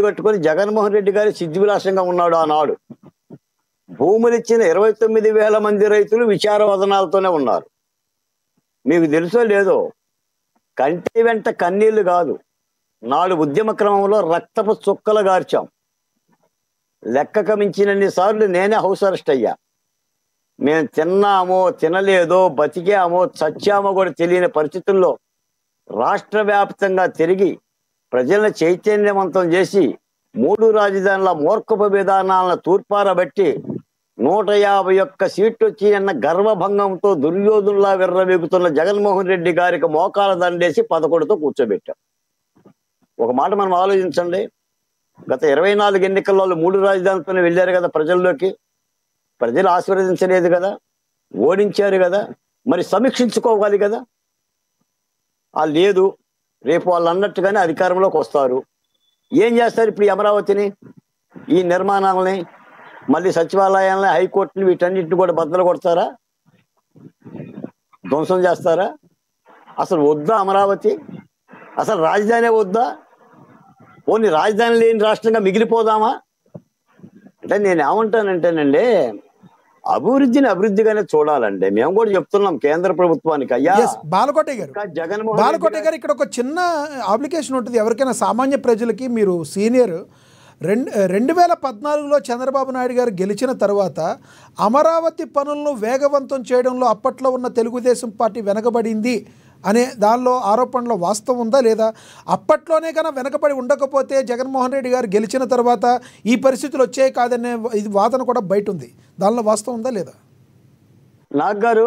కట్టుకొని జగన్మోహన్ రెడ్డి గారి సిద్ధివిలాసంగా ఉన్నాడు ఆనాడు. భూములు ఇచ్చిన 29,000 మంది రైతులు విచారవదనాలతోనే ఉన్నారు. మీకు తెలుసో లేదో, కంటి వెంట కన్నీళ్లు కాదు, నాడు ఉద్యమ క్రమంలో రక్తపు చుక్కలు గార్చాం. లెక్కకు మించినన్ని సార్లు నేనే హౌస్ అరెస్ట్ అయ్యా. మేము తిన్నామో తినలేదో, బతికామో చచ్చామో కూడా తెలియని పరిస్థితుల్లో రాష్ట్ర వ్యాప్తంగా తిరిగి ప్రజలను చైతన్యవంతం చేసి 3 రాజధానుల మూర్ఖపు విధానాలను తూర్పారబట్టి 151 సీట్లు వచ్చి అన్న గర్వభంగంతో దుర్యోధుల్లా విర్రవీగుతున్న జగన్మోహన్ రెడ్డి గారికి మోకాల దండేసి 11తో కూర్చోబెట్టాం. ఒక మాట మనం ఆలోచించండి. గత 24 ఎన్నికల్లో 3 రాజధానులతోనే వెళ్ళారు కదా ప్రజల్లోకి. ప్రజలు ఆశీర్వదించలేదు కదా, ఓడించారు కదా, మరి సమీక్షించుకోవాలి కదా. లేదు, రేపు వాళ్ళు అన్నట్టుగానే అధికారంలోకి వస్తారు. ఏం చేస్తారు ఇప్పుడు? ఈ అమరావతిని, ఈ నిర్మాణాలని, మళ్ళీ సచివాలయాలని, హైకోర్టుని, వీటన్నిటిని కూడా బద్దలు కొడతారా? ధ్వంసం చేస్తారా? అసలు వద్దా అమరావతి? అసలు రాజధాని వద్దా? పోనీ రాజధాని లేని రాష్ట్రంగా మిగిలిపోదామా? అంటే నేను ఏమంటానంటేనండి, అభివృద్ధిని అభివృద్ధిగానే చూడాలండి. మేము కూడా చెప్తున్నాం కేంద్ర ప్రభుత్వానికి, అయ్యా బాలకోటయ్య గారు ఇక్కడ ఒక చిన్న అప్లికేషన్ ఉంటుంది ఎవరికైనా సామాన్య ప్రజలకి. మీరు సీనియర్, 2014లో చంద్రబాబు నాయుడు గారు గెలిచిన తర్వాత అమరావతి పనులను వేగవంతం చేయడంలో అప్పట్లో ఉన్న తెలుగుదేశం పార్టీ వెనకబడింది అనే దానిలో ఆరోపణలో వాస్తవం ఉందా లేదా? అప్పట్లోనే కన్నా వెనకబడి ఉండకపోతే జగన్మోహన్ రెడ్డి గారు గెలిచిన తర్వాత ఈ పరిస్థితులు వచ్చాయి కాదనే ఇది వాదన కూడా బయట ఉంది. దానిలో వాస్తవం ఉందా లేదా? నాగ్ గారు,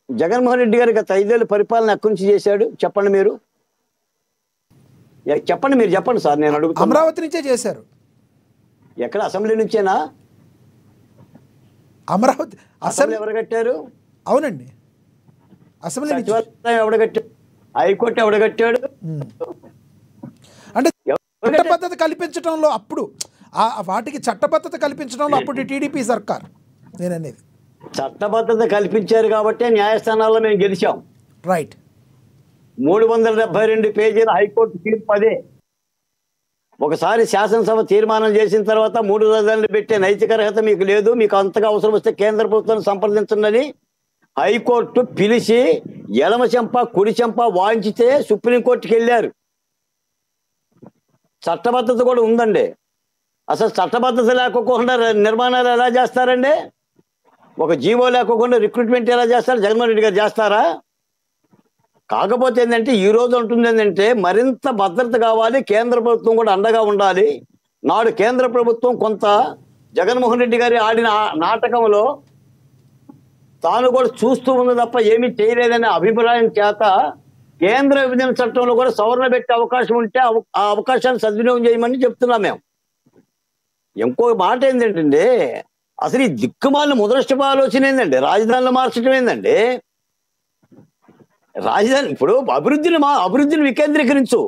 జగన్మోహన్ రెడ్డి గారు గత 5 ఏళ్ళు పరిపాలన ఎక్కడి నుంచి చేశాడు చెప్పండి మీరు? చెప్పండి, మీరు చెప్పండి సార్, నేను అడుగుతాను. అమరావతి నుంచే చేశారు. ఎక్కడ? అసెంబ్లీ నుంచేనా? అమరావతి అసెంబ్లీ ఎవరు కట్టారు? అవునండి, అసెంబ్లీ సచివాలయం ఎవడు కట్టాడు? హైకోర్టు ఎవడు కట్టాడు? అంటే చట్టబద్ధత కల్పించడంలో అప్పుడు వాటికి చట్టబద్ధత కల్పించడంలో అప్పుడు టీడీపీ సర్కార్. నేను అనేది చట్టబద్ధత కల్పించారు కాబట్టి న్యాయస్థానాల్లో మేము గెలిచాం. రైట్. 372 పేజీల హైకోర్టు తీర్పు అదే. ఒకసారి శాసనసభ తీర్మానం చేసిన తర్వాత 3 రాజధానులు పెట్టే నైతిక అర్హత మీకు లేదు, మీకు అంతగా అవసరం వస్తే కేంద్ర ప్రభుత్వాన్ని సంప్రదించండి హైకోర్టు పిలిచి ఎడమ చెంప కుడి చెంప వాయించితే సుప్రీంకోర్టుకి వెళ్ళారు. చట్టబద్ధత కూడా ఉందండి. అసలు చట్టబద్ధత లేకోకుండా నిర్మాణాలు ఎలా చేస్తారండి? ఒక జీవో లేకోకుండా రిక్రూట్మెంట్ ఎలా చేస్తారు? జగన్మోహన్ రెడ్డి గారు చేస్తారా? కాకపోతే ఏంటంటే ఈ రోజు అంటుంది ఏంటంటే మరింత భద్రత కావాలి, కేంద్ర ప్రభుత్వం కూడా అండగా ఉండాలి. నాడు కేంద్ర ప్రభుత్వం కొంత జగన్మోహన్ రెడ్డి గారి ఆడిన నాటకంలో తాను కూడా చూస్తూ ఉంది తప్ప ఏమీ చేయలేదనే అభిప్రాయం చేత కేంద్ర విభజన చట్టంలో కూడా సవరణ పెట్టే అవకాశం ఉంటే ఆ అవకాశాన్ని సద్వినియోగం చేయమని చెప్తున్నాం మేము. ఇంకో మాట ఏంటంటే అసలు ఈ దిక్కుమాలిన ముదృష్టపు ఆలోచన ఏందండి? రాజధానిలో మార్చడం ఏందండి? రాజధాని ఇప్పుడు అభివృద్ధిని వికేంద్రీకరించు.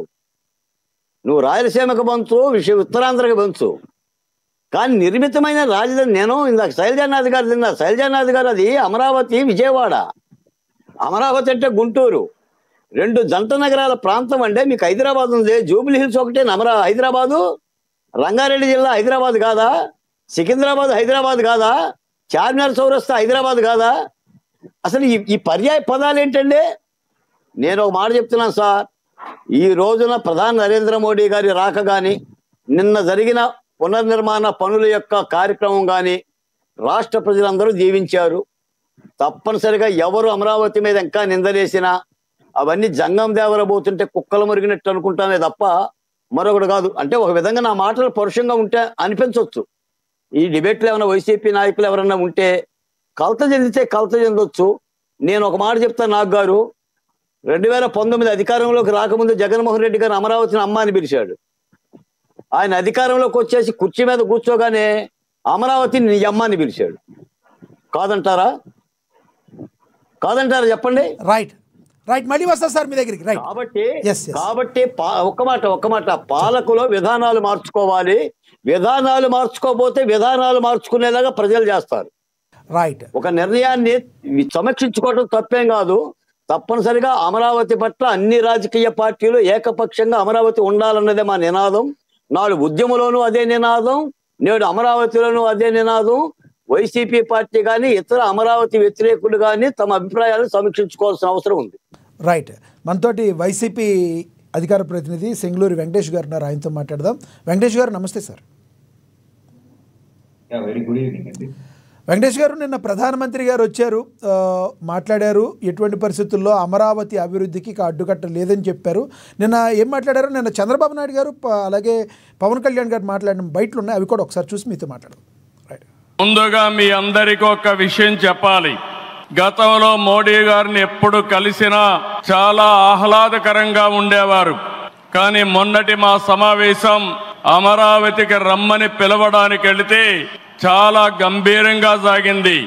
నువ్వు రాయలసీమకు పంచు, ఉత్తరాంధ్రకు పంచు, కానీ నిర్మితమైన రాజధాని. నేను ఇందాక శైలజానాథ్ గారు అది అమరావతి, విజయవాడ. అమరావతి అంటే గుంటూరు. 2 జంట నగరాల ప్రాంతం అంటే మీకు హైదరాబాద్ ఉంది, జూబ్లీ హిల్స్ ఒకటే హైదరాబాదు, రంగారెడ్డి జిల్లా హైదరాబాద్ కాదా? సికింద్రాబాద్ హైదరాబాద్ కాదా? చార్మినార్ చౌరస్తా హైదరాబాద్ కాదా? అసలు ఈ పర్యాయ పదాలు ఏంటండి? నేను ఒక మాట చెప్తున్నాను సార్, ఈ రోజున ప్రధాని నరేంద్ర మోడీ గారి రాక కానీ, నిన్న జరిగిన పునర్నిర్మాణ పనుల యొక్క కార్యక్రమం కానీ రాష్ట్ర ప్రజలందరూ దీవించారు. తప్పనిసరిగా ఎవరు అమరావతి మీద ఇంకా నిందలేసినా అవన్నీ జంగం దేవరబోతుంటే కుక్కలు మురిగినట్టు అనుకుంటానే తప్ప మరొకటి కాదు. అంటే ఒక విధంగా నా మాటలు పరుషంగా ఉంటే అనిపించవచ్చు. ఈ డిబేట్లో ఏమైనా వైసీపీ నాయకులు ఎవరన్నా ఉంటే కలత చెందొచ్చు. నేను ఒక మాట చెప్తాను నాగ్ గారు, 2019 అధికారంలోకి రాకముందు జగన్మోహన్ రెడ్డి గారు అమరావతిని అమ్మ అని పిలిచాడు. ఆయన అధికారంలోకి వచ్చేసి కుర్చీ మీద కూర్చోగానే అమరావతిని నీ అమ్మ అని పిలిచాడు. కాదంటారా చెప్పండి? రైట్. మళ్ళీ వస్తా సార్ మీ దగ్గరికి. రైట్. కాబట్టి ఒక్క మాట పాలకులు విధానాలు మార్చుకోవాలి. విధానాలు మార్చుకోకపోతే విధానాలు మార్చుకునేలాగా ప్రజలు చేస్తారు. రైట్. ఒక నిర్ణయాన్ని సమీక్షించుకోవడం తప్పేం కాదు. తప్పనిసరిగా అమరావతి పట్ల అన్ని రాజకీయ పార్టీలు ఏకపక్షంగా అమరావతి ఉండాలన్నదే మా నినాదం. నాడు ఉద్యమంలోనూ అదే నినాదం, నేడు అమరావతిలోనూ అదే నినాదం. వైసీపీ పార్టీ కానీ ఇతర అమరావతి వ్యతిరేకులు కానీ తమ అభిప్రాయాలను సమీక్షించుకోవాల్సిన అవసరం ఉంది. రైట్. మనతోటి వైసీపీ అధికార ప్రతినిధి సెంగులూరి వెంకటేష్ గారు ఉన్నారు, ఆయనతో మాట్లాడదాం. వెంకటేష్ గారు నమస్తే సార్. వెరీ గుడ్ ఈవినింగ్ అండి. వెంకటేష్ గారు, నిన్న ప్రధానమంత్రి గారు వచ్చారు, మాట్లాడారు. ఎటువంటి పరిస్థితుల్లో అమరావతి అభివృద్ధికి అడ్డుకట్ట లేదని చెప్పారు. నిన్న ఏం మాట్లాడారు? నిన్న చంద్రబాబు నాయుడు గారు అలాగే పవన్ కళ్యాణ్ గారు మాట్లాడిన బయటలు ఉన్నాయి, అవి కూడా ఒకసారి చూసి మీతో మాట్లాడదాం. రైట్. ముందుగా మీ అందరికీ ఒక విషయం చెప్పాలి. గతంలో మోడీ గారిని ఎప్పుడు కలిసినా చాలా ఆహ్లాదకరంగా ఉండేవారు. కానీ మొన్నటి మా సమావేశం అమరావతికి రమ్మని పిలవడానికి వెళితే చాలా గంభీరంగా సాగింది.